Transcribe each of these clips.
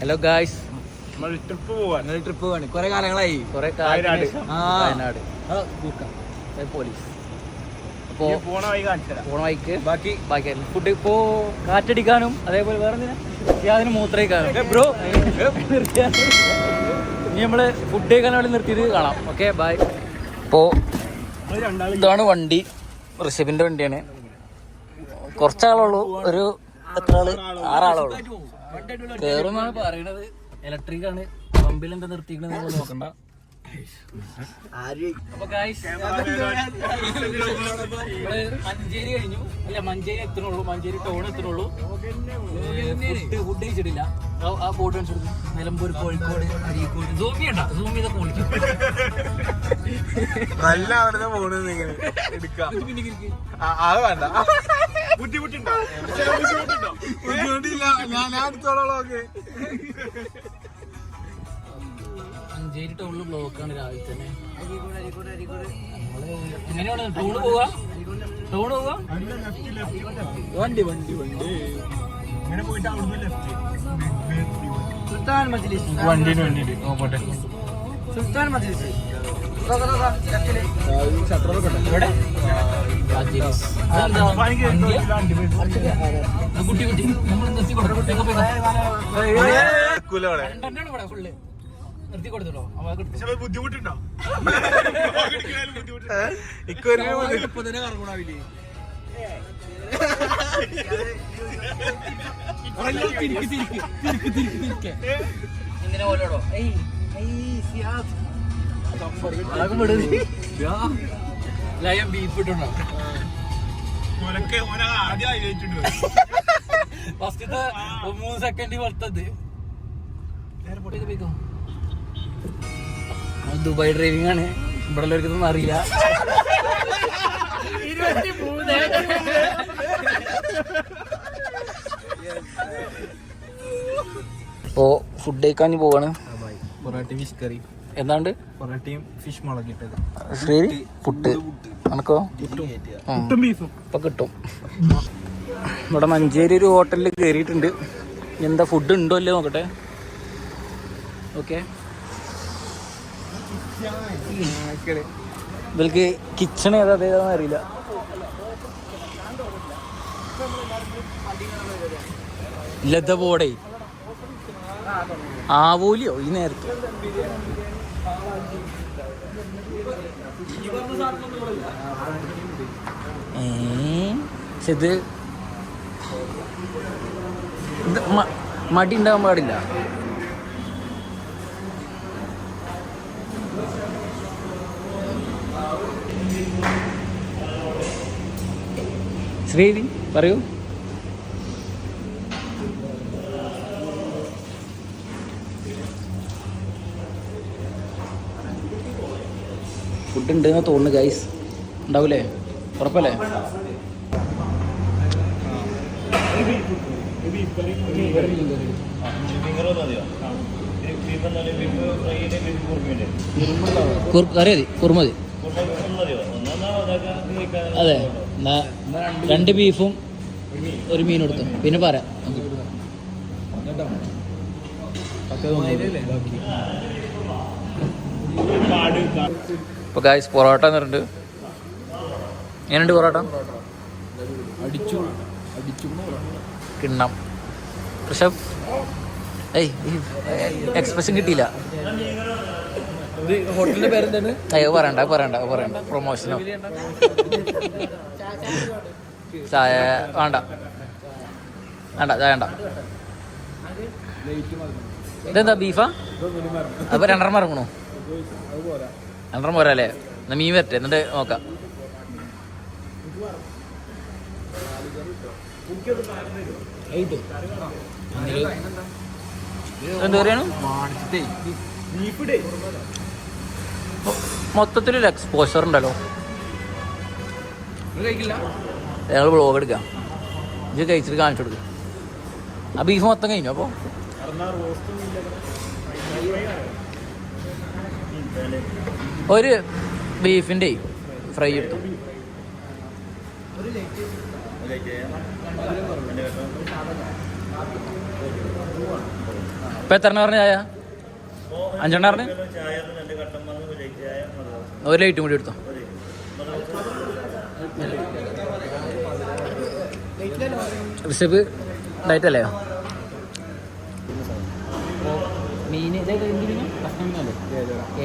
Hello guys, trip പോവാണ്. കുറെ കാലങ്ങളായി. വയനാട് പോലീസ്. അപ്പോ പോണ വഴിക്ക് ബാക്കി ഫുഡ് ഇപ്പോ കാറ്റടിക്കാനും അതേപോലെ വേറെ യാതൊരു മൂത്രയിക്കാനും ബ്രോ ഇനി നമ്മള് ഫുഡ് കഴിക്കാൻ വേണ്ടി നിർത്തിയിട്ട് കാണാം. Okay by. ഇപ്പോ ഇതാണ് വണ്ടി, ഋഷഭിന്റെ വണ്ടിയാണ്. കുറച്ചാളുള്ളൂ, ഒരു എത്ര ആള്, 6 ആളുള്ളൂ. കേറുന്നാണ് പറയണത്. ഇലക്ട്രിക് ആണ്. പമ്പിൽ എന്താ നിർത്തിക്കണെന്ന് നോക്കണ്ട. അപ്പൊ മഞ്ചേരി കഴിഞ്ഞു. അല്ല, മഞ്ചേരി എത്തണുള്ളൂ, മഞ്ചേരി ടൗൺ എത്തണുള്ളൂ. ഫുഡ് കഴിച്ചിട്ടില്ല. ആ ബോർഡ് കാണിച്ചു. നിലമ്പൂർ, കോഴിക്കോട്, അരീക്കോട്. സൂം ചെയ്യണ്ട, സൂം ചെയ്തൊക്കെ വിളിക്കും. മഞ്ചേരി ടൗണില് ബ്ലോക്കാണ് രാവിലെ തന്നെ. എങ്ങനെയാണ് ടൗണ് പോവാ? വണ്ടി സുൽത്താൻ മജ്ലിസ്. നോക്കട്ടെ. സുൽത്താൻ മജ്ലിസ് കുട്ടി നമ്മൾ നിർത്തി കൊടുത്തോ. ബുദ്ധിമുട്ടുണ്ടോ? ഇപ്പൊ തന്നെ കറങ്ങണാവില്ലേ? ഇങ്ങനെ പോലോടോ ബീഫ് ഇട്ടുണ്ടോ? ഫസ്റ്റത്തെ 3 സെക്കൻഡ് വളർത്തത്. ദുബായ് ഡ്രൈവിംഗ് ആണ്. ഇവിടെ ഉള്ളവർക്കൊന്നും അറിയില്ല. ഇപ്പോ ഫുഡ് കഴിക്കാൻ പോവാണ്. പൊറാട്ടയും ഫിഷ് കറി. എന്താണ്ട് പൊറാട്ടയും ഫിഷ് മുളകിട്ടത്. ശരി, പുട്ട്. അനക്കോ? ഇപ്പൊ കിട്ടും. ഇവിടെ മഞ്ചേരി ഒരു ഹോട്ടലിൽ കയറിയിട്ടുണ്ട്. എന്താ ഫുഡ് ഉണ്ടോ അല്ലേ നോക്കട്ടെ. ഓക്കെ, ഇവർക്ക് കിച്ചൺ ഏതാന്ന് അറിയില്ല. ലത ബോർഡേ ആവൂലിയോ ഈ നേരത്തെ. ഇത് മടി ഉണ്ടാകാൻ പാടില്ല. ശ്രീവി പറയൂ. ഫുഡ് ഉണ്ട് എന്ന് തോന്നുന്നു ഗൈസ്. ഉണ്ടാവൂലേ? ഉറപ്പല്ലേ? കറി മതി, കുറുമ മതി. അതെ, 2 ബീഫും 1 മീനും എടുത്തു. പിന്നെ പറയാം. ഇപ്പൊ ഗായ്സ് പൊറോട്ട എന്നിട്ടുണ്ട്. എങ്ങനെയുണ്ട് പൊറോട്ട? കിണ്ണം. ഋഷഭ് എക്സ്പ്രഷൻ കിട്ടിയില്ല. ഹോട്ടലിന്റെ പേരെന്താണ്? അയ്യോ പറയണ്ട. പ്രൊമോഷനോ ചായ വേണ്ട. ഇതെന്താ ബീഫാ? അപ്പൊ 2 ഇറങ്ങണോ? 2 പോരാ അല്ലേ? എന്നാ മീൻ വരട്ടെ, എന്നിട്ട് നോക്കാം. എന്താ പറയണു? മൊത്തത്തിലൊരു എക്സ്പോഷർ ഉണ്ടല്ലോ. ഞങ്ങൾ വ്ളോഗ് എടുക്കാം. ഇത് കഴിച്ചിട്ട് കാണിച്ചു കൊടുക്കുക. ആ ബീഫ് മൊത്തം കഴിഞ്ഞു. അപ്പോൾ ഒരു ബീഫിൻ്റെ ഫ്രൈ എടുത്തു. ഇപ്പൊ എത്ര പറഞ്ഞ ചായ? 5 പറഞ്ഞ് ഒരു ലൈറ്റും കൂടി എടുത്തോ. റിസപ്പ് ഡയറ്റ് അല്ലേ? മീൻ കഷ്ണമീനല്ലേ?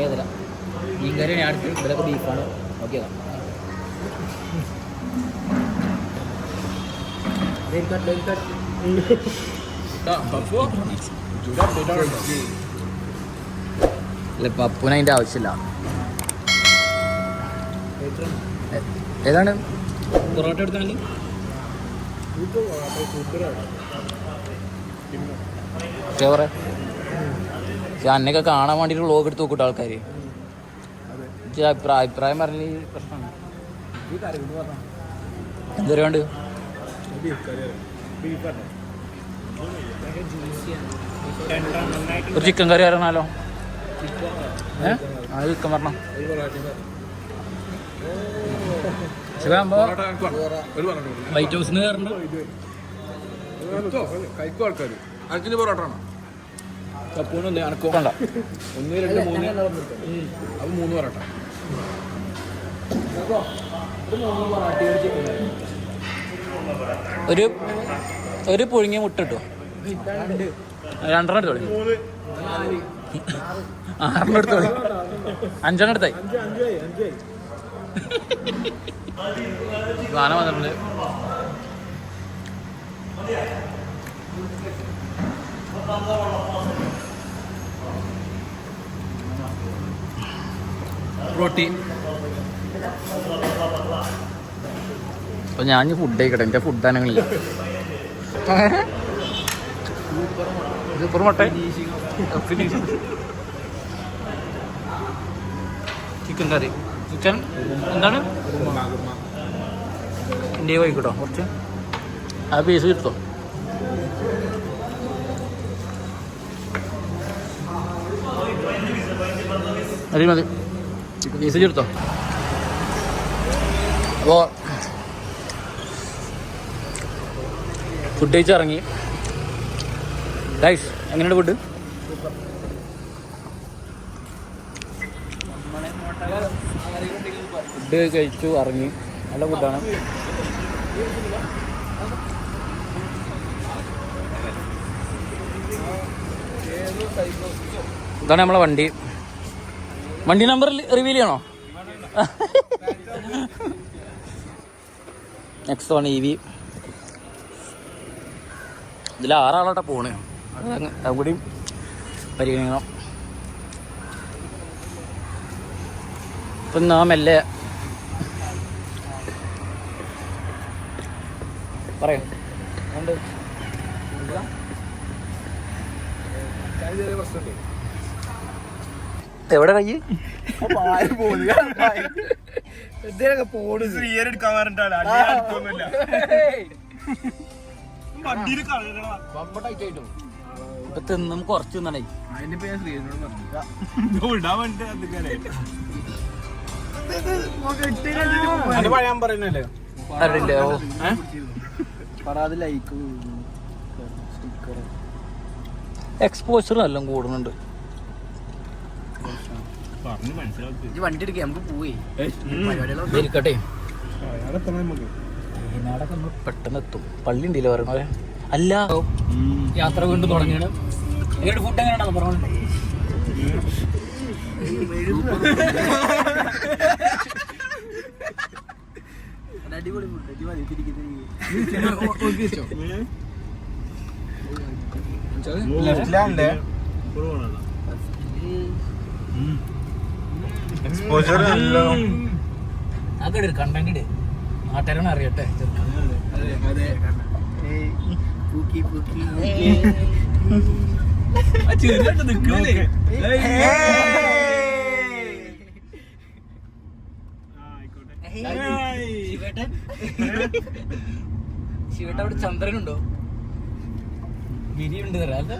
ഏതര മീൻ കറിയാണ് അടുത്ത്. ഇതിലൊക്കെ ബീഫാണ്. ഓക്കെ പപ്പുന് അതിൻ്റെ ആവശ്യമില്ല. ഏതാണ് പൊറോട്ട എടുത്താൽ? അന്നൊക്കെ കാണാൻ വേണ്ടിയിട്ട് വ്ളോഗ് എടുത്ത് നോക്കിട്ട് ആൾക്കാർ. അഭിപ്രായം പറഞ്ഞ പ്രശ്നമാണ്. എന്തൊരു വേണ്ട ഒരു ചിക്കൻ കറി അറിയണല്ലോ. അത് ചിക്കൻ പറഞ്ഞോ. വൈറ്റ് ഹൗസിന് കയറണ്ട. പൊറോട്ട അനക്കോണ്ട 1 2 3 അത് 3 പൊറോട്ട. ഒരു പുഴുങ്ങിയ മുട്ട ഇട്ടോ. 2 എടുത്തോളി. 6 എടുത്തോളി. 5 എടുത്തായി. സാധനം വന്നിട്ടുണ്ട്. റൊട്ടി. അപ്പൊ ഞാൻ ഫുഡ് കഴിക്കട്ടെ. എൻ്റെ ഫുഡ് അനങ്ങളില്ല. സൂപ്പർ മുട്ട, ചിക്കൻ കറി. ചിക്കൻ എന്താണ് ഇന്ത്യ പോയിക്കോട്ടോ. കുറച്ച് ആ പീസ് കിട്ടോ. മതി മതി പീസ് ചേർത്തോ. അപ്പോൾ ഫുഡ് കഴിച്ചിറങ്ങി. ഗൈസ് എങ്ങനെയുണ്ട് ഫുഡ്? ഫുഡ് കഴിച്ചു ഇറങ്ങി. നല്ല ഫുഡാണ്. ഇതാണ് നമ്മളെ വണ്ടി. വണ്ടി നമ്പർ റിവീൽ ചെയ്യണോ? Nexon EV. ഇതിൽ 6 ആളാട്ടാ പോണ്. അതുകൂടിയും പരിഗണിക്കണം. ഇപ്പം നാം മെല്ലെ പറയാം. എവിടെ കൈ തിന്നും കുറച്ച് തിന്നണേ. ഞാൻ പറയുന്നല്ലേ എക്സ്പോഷർ എല്ലാം കൂടുന്നുണ്ട്. വണ്ടി എടുക്കുക നമുക്ക് പോയി ഇരിക്കട്ടെ. വയനാടൊക്കെ നമ്മൾ പെട്ടെന്ന് എത്തും. പള്ളി ഉണ്ടല്ലോ പറയണ അല്ല. യാത്ര വീണ്ടും തുടങ്ങിയാണ്. എങ്ങനെയാണ് ഫുഡ്? എങ്ങനെയാണോ പറഞ്ഞു? അടിപൊളി അതൊക്കെ കണ്ടന്റ് നാട്ടുകാരാണ് അറിയട്ടെ. ശിവേട്ട അവിടെ ചന്ദ്രനുണ്ടോ? വിരിയുണ്ട് അല്ല.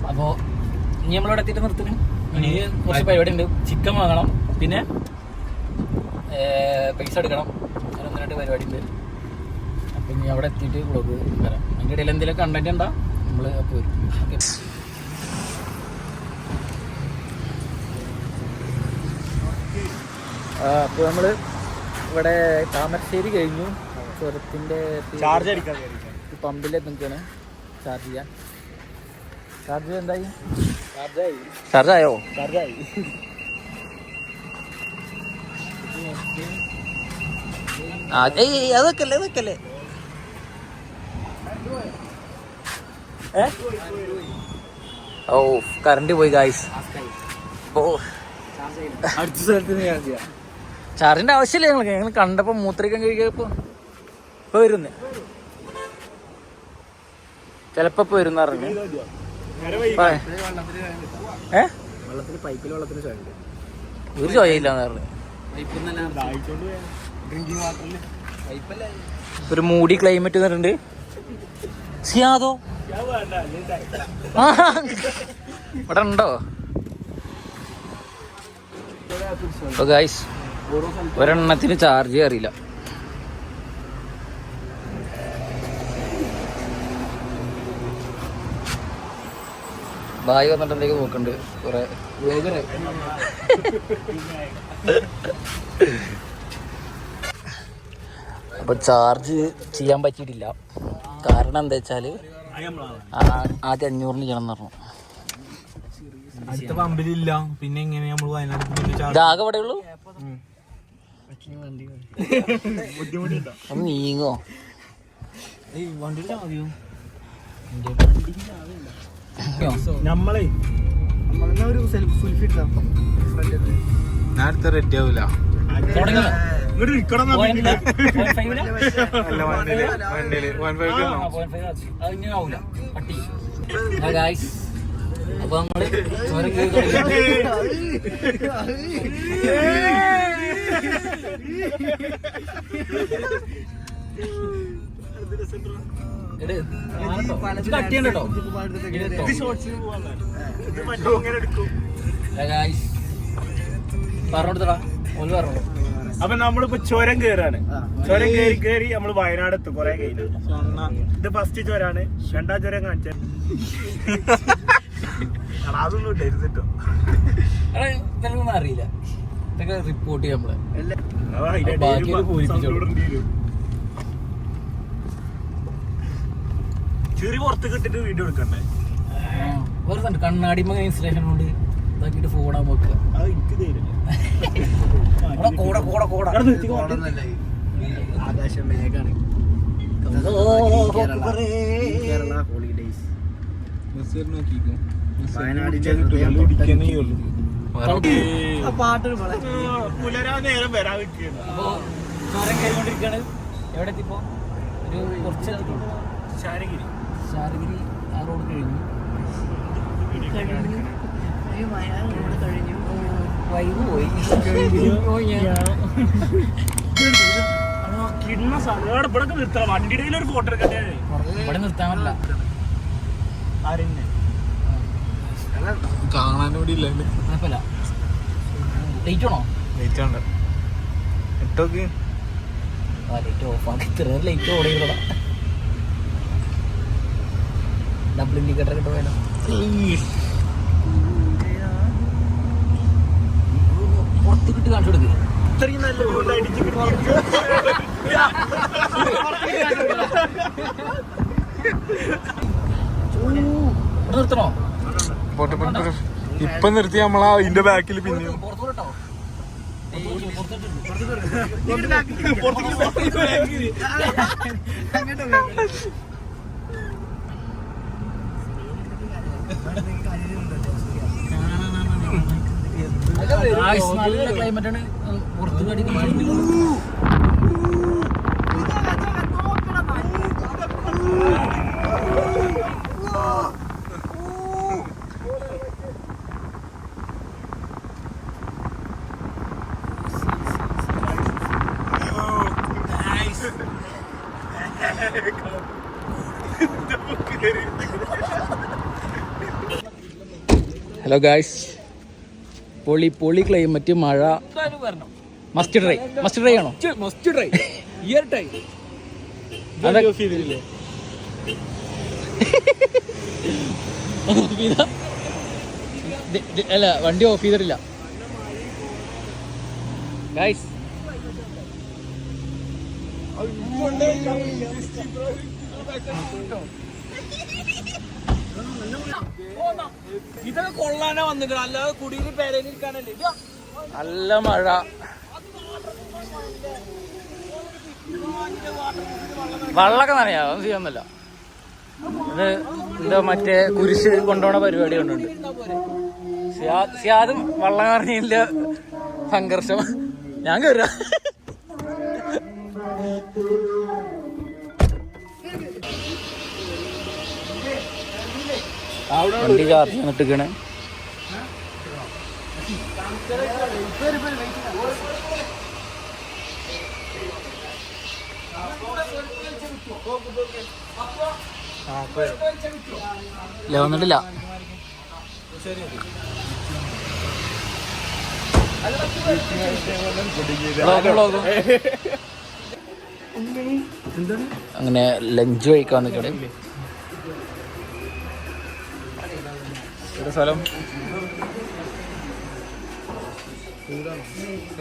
അപ്പോ ഇനി നമ്മളിവിടെ എത്തിയിട്ട് നിർത്തുന്നു. ഇനി കുറച്ച് പരിപാടി ഉണ്ട്. ചിക്കൻ വാങ്ങണം, പിന്നെ പൈസ എടുക്കണം. മെയിനായിട്ട് പരിപാടി ഉണ്ട്. അപ്പം ഇനി അവിടെ എത്തിയിട്ട് വ്ളോഗ് വരാം. അതിൻ്റെ ഇടയിൽ എന്തെങ്കിലും കണ്ടന്റ് ഉണ്ടോ നമ്മൾ പോരും. ഓക്കെ. അപ്പോൾ നമ്മൾ ഇവിടെ താമരശ്ശേരി കഴിഞ്ഞു. ചുരത്തിൻ്റെ ചാർജ് അടിക്കാൻ പമ്പിൽ നിൽക്കുകയാണ് ചാർജ് ചെയ്യാൻ. ചാർജ് എന്തായി? ചാർജായോ? ചാർജായി. അതൊക്കെ ഓ കറണ്ട് പോയി ഗായ്സ്. ഓ അടുത്ത സ്ഥലത്ത് ചാർജ് ചെയ്യാം. ചാർജിന്റെ ആവശ്യമില്ല. ഞങ്ങൾ കണ്ടപ്പോ മൂത്രിക്കാൻ കഴിക്കപ്പോ ഇപ്പൊ വരുന്നേ ചെലപ്പോ വരുന്ന പറഞ്ഞു. വെള്ളത്തിന് പൈപ്പിൽ വെള്ളത്തിന് ചോയുണ്ട്. ഒരു ചോയില്ലാന്ന് പറഞ്ഞു. ഒരു മൂടി ക്ലൈമറ്റ് വരുന്നുണ്ട്. സിയാദോ ഇവിടെ ഉണ്ടോ? ഗൈസ് ഒരെണ്ണത്തിന് ചാർജ് അറിയില്ല. ബായി വന്നിട്ട് എന്തെങ്കിലും നോക്കണ്ട് കുറെ. അപ്പൊ ചാർജ് ചെയ്യാൻ പറ്റിയിട്ടില്ല. കാരണം എന്താ വെച്ചാല് ആദ്യം 500 ചെയ്യണം പറഞ്ഞു. അടുത്ത പമ്പിലില്ല. പിന്നെ എങ്ങനെ നമ്മൾ വയനാട് ഇതാകെ ഇവിടെ ഉള്ളൂ. ഒന്ന് നീങ്ങോ നമ്മളെ ഒരു സെൽഫ് സെൽഫി ഇട്ടാം. നേരത്തെ റെഡി ആവൂല. അപ്പൊ നമ്മള് ചോരം കേറി കട്ടിയുണ്ടോ പറഞ്ഞോടുത്തടാ ഒന്ന് പറഞ്ഞോളൂ. അപ്പൊ നമ്മളിപ്പോ ചുരം കേറാണ്. ചുരം കേറി നമ്മള് വയനാട് എത്തും. കൊറേ കഴിഞ്ഞു. ഇത് ഫസ്റ്റ് ചുരാണ്. രണ്ടാം ചുരം കാണിച്ച അതൊന്നും ഇട്ടോ. ഇതൊന്നും അറിയില്ല. ഇതൊക്കെ റിപ്പോർട്ട് ചെയ്യാം നമ്മള്. ചെറിയ പുറത്ത് കിട്ടിട്ട് വീഡിയോ എടുക്കണ്ടേ? വേറെ കണ്ണാടിമ ഇൻസ്റ്റലേഷൻ കൊണ്ട് ഇതാക്കിട്ട് ഫോണാ നോക്കുക. അത് എനിക്ക് തരില്ല. ആകാശം മേഘാണ്. കേരള ഹോളിഡേയ്സ്. പുലരാ നേരം വരാൻ കിട്ടിയത്. അപ്പൊ ചോരം കയറിക്കൊണ്ടിരിക്കുകയാണ്. എവിടെ എത്തിപ്പോ? ഒരു കുറച്ച് ശാരഗിരി ആ റോഡ് കഴിഞ്ഞു. വൈകു പോയി. വണ്ടിയുടെ ഒരു ഫോട്ടോ എടുക്കട്ടെ. ഇവിടെ നിർത്താൻ പറ്റില്ല. കാണാനോടി ഇല്ല. കുഴപ്പമില്ല. ലേറ്റ് ആണോ? ലേറ്റ് ആണ്. ഇട്ടോക്ക് ലൈറ്റ് ഓഫ് ആക്കി. ഇത്ര ലൈറ്റ് ഓടിയതാ. ഡബിൾ ഇൻഡിക്കേറ്റർ കിട്ടും വേണം. പുറത്ത് കിട്ടി കാണിച്ചു കൊടുക്കുക. ഇത്രയും നല്ല നിർത്തണോ? ഇപ്പൊ നിർത്തി നമ്മളാ ഇതിന്റെ ബാക്കിൽ പിന്നെ നല്ല ക്ലൈമറ്റ് ആണ്. പുറത്ത് കടിക്കാൻ ഹലോ ഗായ്സ്, പൊളി പൊളി ക്ലൈമറ്റ്. മസ്റ്റ് ട്രൈ ആണോ? മസ്റ്റ് ട്രൈ ഇയർ ട്രൈ അല്ല വണ്ടി ഓഫ് ചെയ്തിട്ടില്ല ഗൈസ്. ഇതൊക്കെ കൊള്ളാനാ വന്നിട്ട് അല്ലാതെ കുടിയിൽ പേരനിരിക്കാനല്ലേ. നല്ല മഴ. വെള്ളമൊക്കെ നനയാ, ഒന്നും ചെയ്യാന്നല്ല. ഇത് എന്താ മറ്റേ കുരിശ് കൊണ്ടുപോണ പരിപാടി കൊണ്ടുണ്ട്. സിയാദും വെള്ളം നിറഞ്ഞില്ല സംഘർഷം. ഞാൻ കയറാ. വണ്ടി ചാർജ് നിട്ടിക്കണേ. ഇല്ല വന്നിട്ടില്ല. അങ്ങനെ ലഞ്ച് കഴിക്കാൻ നിൽക്കണേ. സ്ഥലം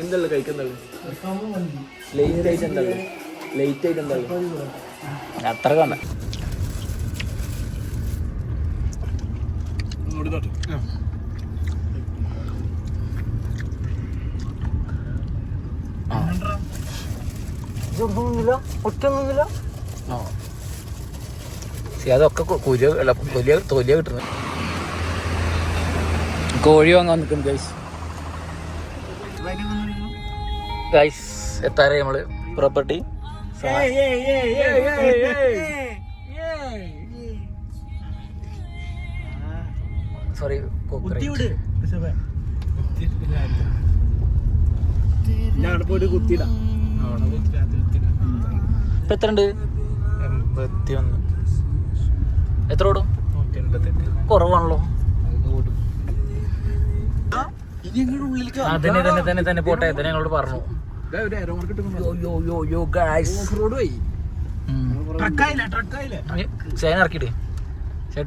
എന്തല്ലോ കഴിക്കുന്നത് ലേറ്റ് ആയിട്ട് എന്താ അത്ര കണ്ട ഒറ്റൊന്നുമില്ല. അതൊക്കെ തൊലിയ കിട്ടുന്നത്. കോഴി വാങ്ങാൻ നിൽക്കും ഗൈസ്. എത്താറേ നമ്മള് പ്രോപ്പർട്ടി. സോറി ഇപ്പൊ എത്ര ഉണ്ട്? 81. എത്ര ഓടും? 188. കുറവാണല്ലോ. തന്നെ പോട്ടെ. തന്നെ ഞങ്ങളോട് പറഞ്ഞു. ചേന ഇറക്കിട്ട്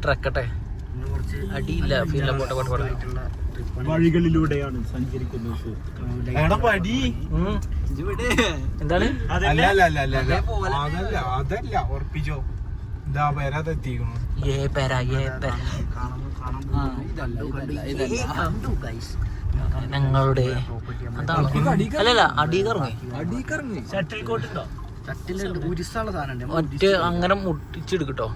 ട്രക്കട്ടെ. അടിയില്ല ഫീല. പോട്ടെ പോട്ടെ പോട്ടെ. വഴികളിലൂടെയാണ് സഞ്ചരിക്കുന്നത്. എന്താണ്? അതല്ല ഉറപ്പിച്ചോ. ഇതാ പേരാതെത്തിക്കണു. ഞങ്ങളുടെ അല്ലല്ല അടീകറങ്ങി ഒറ്റ അങ്ങനെ മുട്ടിച്ചെടുക്കട്ടോ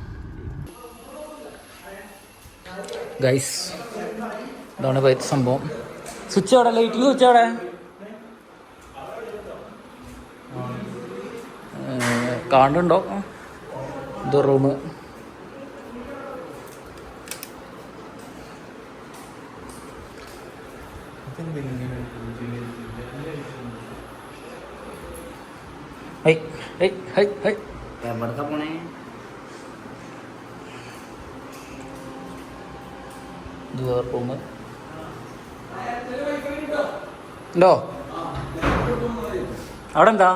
ഗൈസ്. ഇതാണ് സംഭവം. സ്വിച്ച് അവിടെ, ലൈറ്റിൽ സ്വിച്ച് അവിടെ. കാണുന്നുണ്ടോ? ഇത് റൂം. എവിടത്തെ പോണേ? റൂം ഉണ്ടോ അവിടെ? എന്താ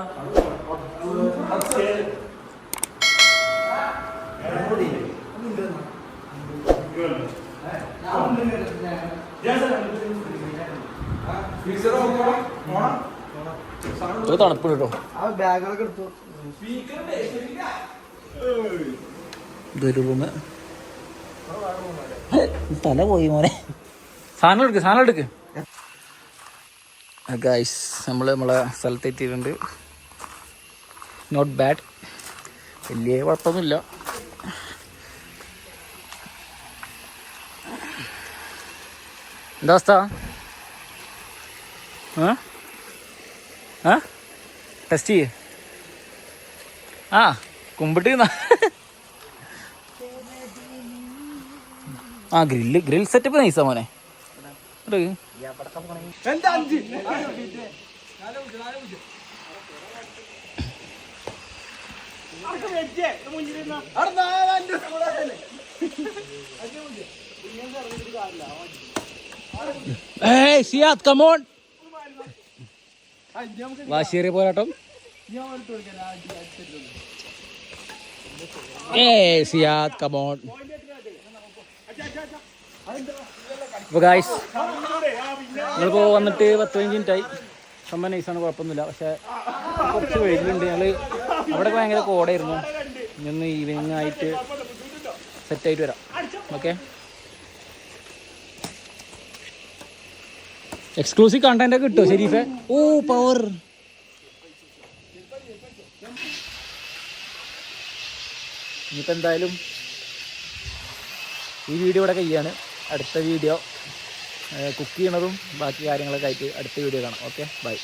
തണുപ്പ് കേട്ടോ. ഇതൊരു റൂമ്. തല പോയി മോനെ. സാധനം എടുക്ക്. ഗൈസ് നമ്മളെ സ്ഥലത്ത് എത്തിയിട്ടുണ്ട്. നോട്ട് ബാഡ്, വലിയ കുഴപ്പമൊന്നുമില്ല. എന്താ അവസ്ഥ? ടെസ്റ്റ് ചെയ്യ്. കുമ്പിട്ട് ഗ്രിൽ സെറ്റപ്പ് നൈസാ മോനെ. Hey, Siad, come on. വാശിയേറിയ പോരാട്ടം. സിയാദ് കമോൺ. അപ്പോൾ ഗായ്സ് ഞങ്ങളിപ്പോൾ വന്നിട്ട് 10-15 മിനിറ്റായി. സംഭവം നൈസാണ്, കുഴപ്പമൊന്നുമില്ല. പക്ഷേ കുറച്ച് വെയിലുണ്ട്. ഞങ്ങൾ അവിടെ ഭയങ്കര കോടായിരുന്നു. ഇന്ന് ഈവനിങ് ആയിട്ട് സെറ്റായിട്ട് വരാം. ഓക്കെ, എക്സ്ക്ലൂസീവ് കണ്ടന്റ് ഒക്കെ കിട്ടുമോ ഷെരീഫെ? ഓ പവർ. ഇനിയിപ്പോൾ എന്തായാലും ഈ വീഡിയോ ഇവിടെ കഴിയാണ്. അടുത്ത വീഡിയോ കുക്ക് ചെയ്യണതും ബാക്കി കാര്യങ്ങളൊക്കെ ആയിട്ട് അടുത്ത വീഡിയോ കാണാം. Okay, by.